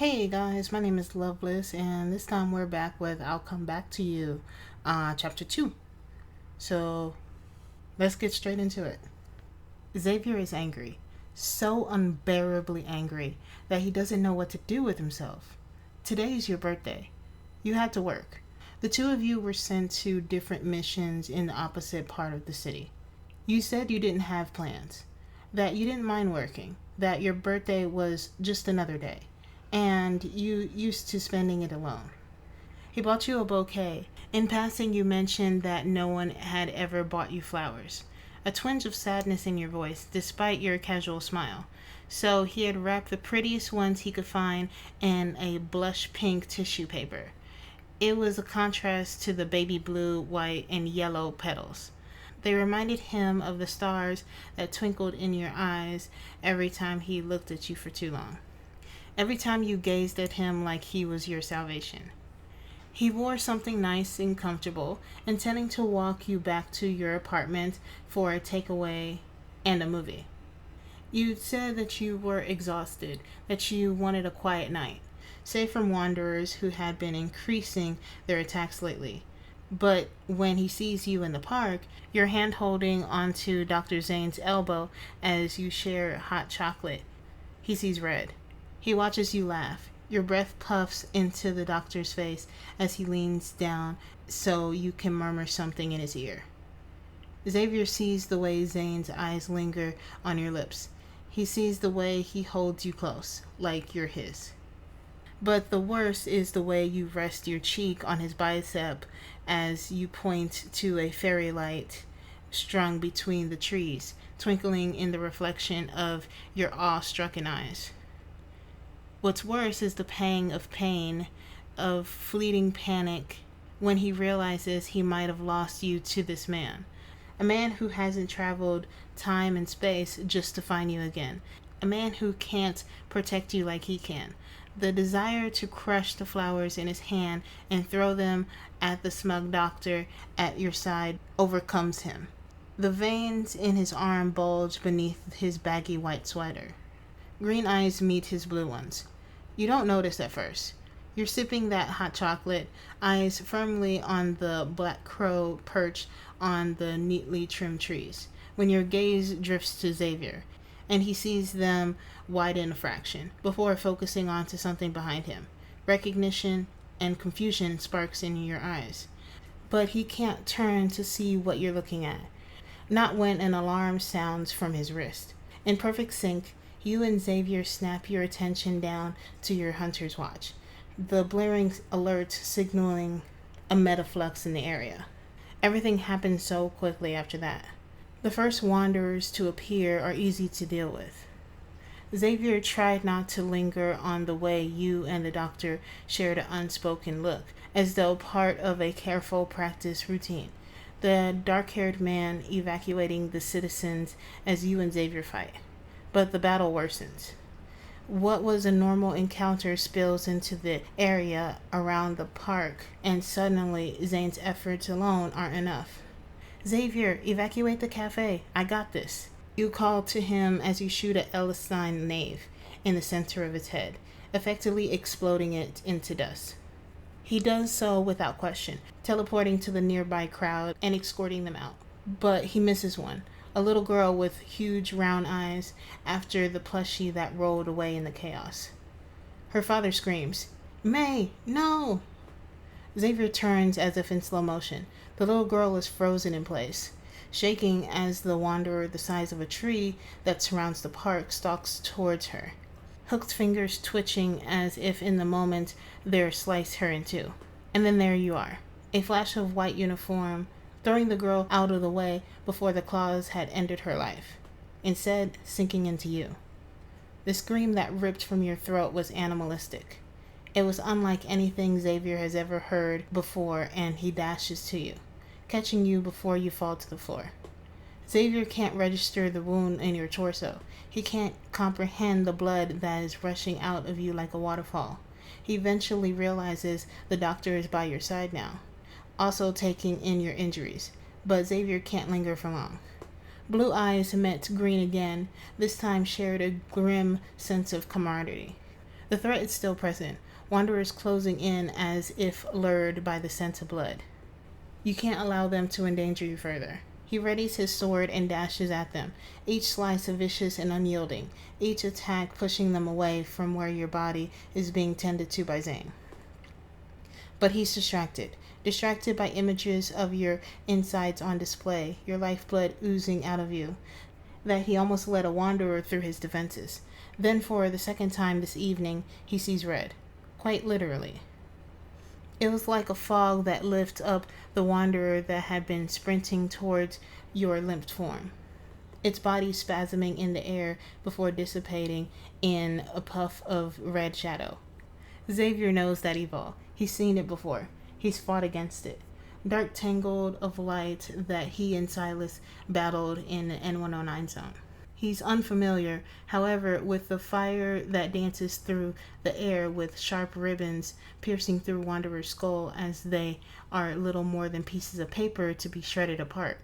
Hey guys, my name is Loveless, and this time we're back with I'll Come Back to You, chapter 2. So let's get straight into it. Xavier is angry, so unbearably angry that he doesn't know what to do with himself. Today is your birthday. You had to work. The two of you were sent to different missions in the opposite part of the city. You said you didn't have plans, that you didn't mind working, that your birthday was just another day, and you used to spending it alone. He bought you a bouquet. In passing, you mentioned that no one had ever bought you flowers. A twinge of sadness in your voice, despite your casual smile. So he had wrapped the prettiest ones he could find in a blush pink tissue paper. It was a contrast to the baby blue, white, and yellow petals. They reminded him of the stars that twinkled in your eyes every time he looked at you for too long. Every time you gazed at him like he was your salvation. He wore something nice and comfortable, intending to walk you back to your apartment for a takeaway and a movie. You said that you were exhausted, that you wanted a quiet night, save from wanderers who had been increasing their attacks lately. But when he sees you in the park, your hand holding onto Dr. Zane's elbow as you share hot chocolate, he sees red. He watches you laugh. Your breath puffs into the doctor's face as he leans down so you can murmur something in his ear. Xavier sees the way Zane's eyes linger on your lips. He sees the way he holds you close, like you're his. But the worst is the way you rest your cheek on his bicep as you point to a fairy light strung between the trees, twinkling in the reflection of your awe-stricken eyes. What's worse is the pang of pain, of fleeting panic, when he realizes he might have lost you to this man. A man who hasn't traveled time and space just to find you again. A man who can't protect you like he can. The desire to crush the flowers in his hand and throw them at the smug doctor at your side overcomes him. The veins in his arm bulge beneath his baggy white sweater. Green eyes meet his blue ones. You don't notice at first. You're sipping that hot chocolate, eyes firmly on the black crow perched on the neatly trimmed trees, when your gaze drifts to Xavier, and he sees them widen a fraction, before focusing onto something behind him. Recognition and confusion sparks in your eyes. But he can't turn to see what you're looking at, not when an alarm sounds from his wrist. In perfect sync, you and Xavier snap your attention down to your hunter's watch, the blaring alert signaling a metaflux in the area. Everything happens so quickly after that. The first wanderers to appear are easy to deal with. Xavier tried not to linger on the way you and the doctor shared an unspoken look, as though part of a careful practice routine. The dark-haired man evacuating the citizens as you and Xavier fight. But the battle worsens. What was a normal encounter spills into the area around the park, and suddenly Zane's efforts alone aren't enough. Xavier, evacuate the cafe. I got this. You call to him as you shoot a Elistine knave in the center of its head, effectively exploding it into dust. He does so without question, teleporting to the nearby crowd and escorting them out. But he misses one. A little girl with huge round eyes after the plushie that rolled away in the chaos. Her father screams, "May, no!" Xavier turns as if in slow motion. The little girl is frozen in place, shaking as the wanderer the size of a tree that surrounds the park stalks towards her, hooked fingers twitching as if in the moment they'll slice her in two. And then there you are, a flash of white uniform, throwing the girl out of the way before the claws had ended her life, instead sinking into you. The scream that ripped from your throat was animalistic. It was unlike anything Xavier has ever heard before, and he dashes to you, catching you before you fall to the floor. Xavier can't register the wound in your torso. He can't comprehend the blood that is rushing out of you like a waterfall. He eventually realizes the doctor is by your side now, also taking in your injuries, but Xavier can't linger for long. Blue eyes met green again, this time shared a grim sense of camaraderie. The threat is still present, wanderers closing in as if lured by the scent of blood. You can't allow them to endanger you further. He readies his sword and dashes at them, each slice vicious and unyielding, each attack pushing them away from where your body is being tended to by Zane. But he's distracted by images of your insides on display, your lifeblood oozing out of you, that he almost led a wanderer through his defenses. Then for the second time this evening, he sees red, quite literally. It was like a fog that lifted up the wanderer that had been sprinting towards your limped form, its body spasming in the air before dissipating in a puff of red shadow. Xavier knows that evil. He's seen it before. He's fought against it. Dark tangled of light that he and Silas battled in the N109 zone. He's unfamiliar, however, with the fire that dances through the air with sharp ribbons piercing through Wanderer's skull as they are little more than pieces of paper to be shredded apart.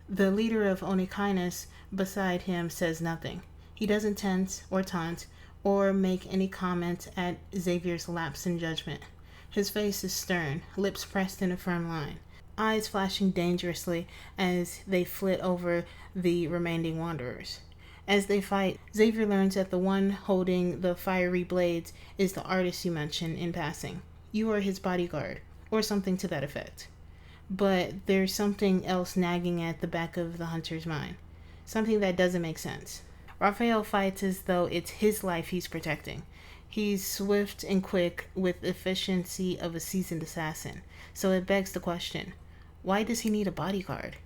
The leader of Onikinus beside him says nothing. He doesn't tense or taunt or make any comment at Xavier's lapse in judgment. His face is stern, lips pressed in a firm line, eyes flashing dangerously as they flit over the remaining wanderers. As they fight, Xavier learns that the one holding the fiery blades is the artist you mentioned in passing. You are his bodyguard, or something to that effect. But there's something else nagging at the back of the hunter's mind. Something that doesn't make sense. Raphael fights as though it's his life he's protecting. He's swift and quick with the efficiency of a seasoned assassin. So it begs the question, why does he need a bodyguard?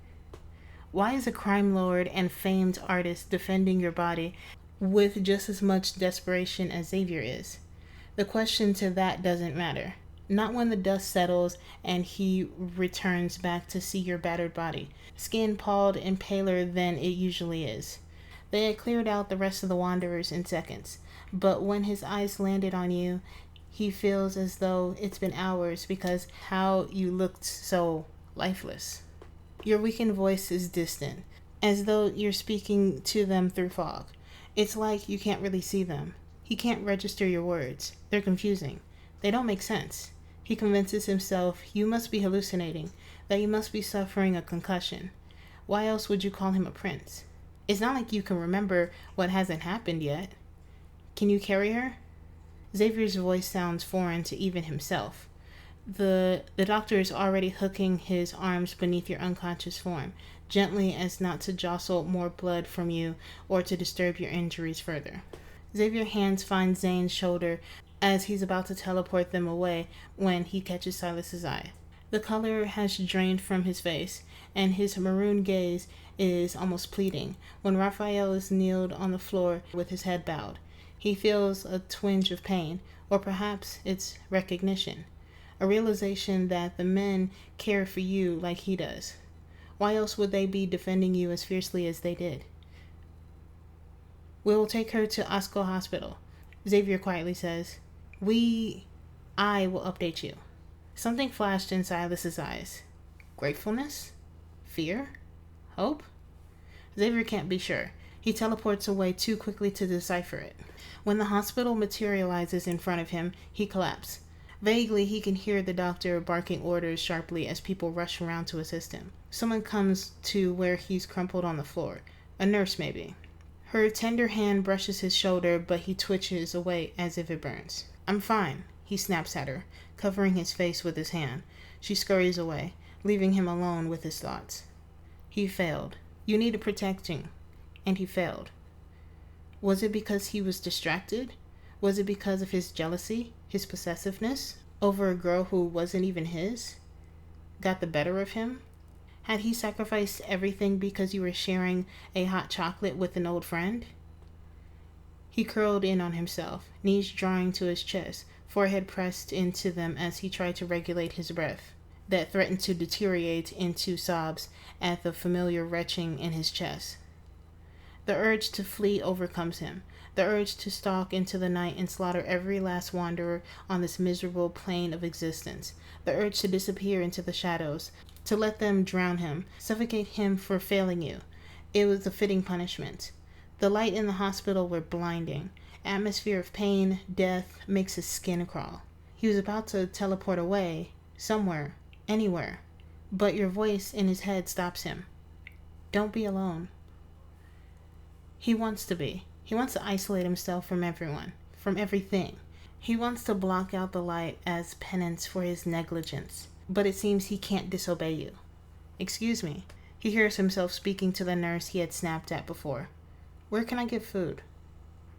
Why is a crime lord and famed artist defending your body with just as much desperation as Xavier is? The question to that doesn't matter. Not when the dust settles and he returns back to see your battered body, skin palled and paler than it usually is. They had cleared out the rest of the wanderers in seconds, but when his eyes landed on you, he feels as though it's been hours because how you looked so lifeless. Your weakened voice is distant, as though you're speaking to them through fog. It's like you can't really see them. He can't register your words. They're confusing. They don't make sense. He convinces himself you must be hallucinating, that you must be suffering a concussion. Why else would you call him a prince? It's not like you can remember what hasn't happened yet. Can you carry her? Xavier's voice sounds foreign to even himself. The doctor is already hooking his arms beneath your unconscious form, gently as not to jostle more blood from you or to disturb your injuries further. Xavier's hands find Zane's shoulder as he's about to teleport them away when he catches Silas's eye. The color has drained from his face, and his maroon gaze is almost pleading when Raphael is kneeled on the floor with his head bowed. He feels a twinge of pain, or perhaps it's recognition. A realization that the men care for you like he does. Why else would they be defending you as fiercely as they did? We will take her to Osco Hospital, Xavier quietly says. I will update you. Something flashed in Silas's eyes. Gratefulness? Fear? Hope? Xavier can't be sure. He teleports away too quickly to decipher it. When the hospital materializes in front of him, he collapses. Vaguely, he can hear the doctor barking orders sharply as people rush around to assist him. Someone comes to where he's crumpled on the floor. A nurse, maybe. Her tender hand brushes his shoulder, but he twitches away as if it burns. I'm fine, he snaps at her, covering his face with his hand. She scurries away, leaving him alone with his thoughts. He failed. You needed protecting, and he failed. Was it because he was distracted? Was it because of his jealousy, his possessiveness, over a girl who wasn't even his? Got the better of him? Had he sacrificed everything because you were sharing a hot chocolate with an old friend? He curled in on himself, knees drawing to his chest, forehead pressed into them as he tried to regulate his breath, that threatened to deteriorate into sobs at the familiar retching in his chest. The urge to flee overcomes him, the urge to stalk into the night and slaughter every last wanderer on this miserable plane of existence, the urge to disappear into the shadows, to let them drown him, suffocate him for failing you. It was a fitting punishment. The light in the hospital were blinding, Atmosphere of pain, death makes his skin crawl. He was about to teleport away, somewhere, anywhere, but your voice in his head stops him. Don't be alone. He wants to be. He wants to isolate himself from everyone, from everything. He wants to block out the light as penance for his negligence, but it seems he can't disobey you. Excuse me. He hears himself speaking to the nurse he had snapped at before. Where can I get food?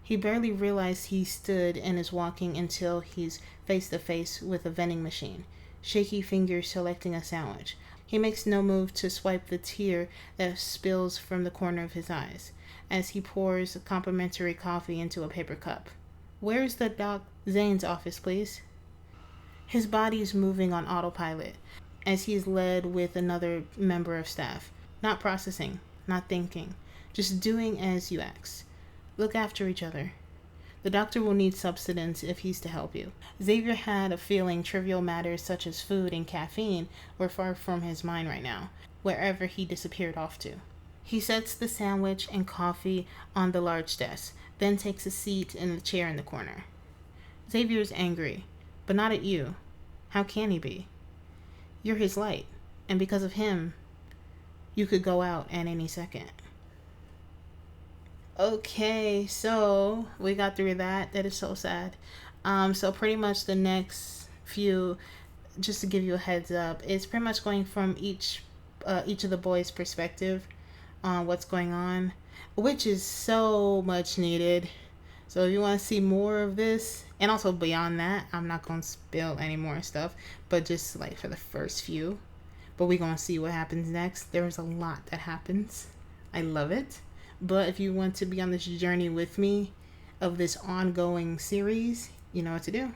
He barely realized he stood and is walking until he's face to face with a vending machine, shaky fingers selecting a sandwich. He makes no move to swipe the tear that spills from the corner of his eyes as he pours a complimentary coffee into a paper cup. Where's the Doc Zane's office, please? His body is moving on autopilot as he is led with another member of staff, not processing, not thinking, just doing as you ask. Look after each other. The doctor will need substance if he's to help you. Xavier had a feeling trivial matters such as food and caffeine were far from his mind right now, wherever he disappeared off to. He sets the sandwich and coffee on the large desk, then takes a seat in the chair in the corner. Xavier is angry, but not at you. How can he be? You're his light, and because of him, you could go out at any second. Okay, so we got through that. That is so sad. So pretty much the next few, just to give you a heads up, it's pretty much going from each of the boys' perspective on what's going on, which is so much needed. So if you want to see more of this, and also beyond that, I'm not going to spill any more stuff, but just like for the first few. But we're going to see what happens next. There's a lot that happens. I love it. But if you want to be on this journey with me of this ongoing series, you know what to do.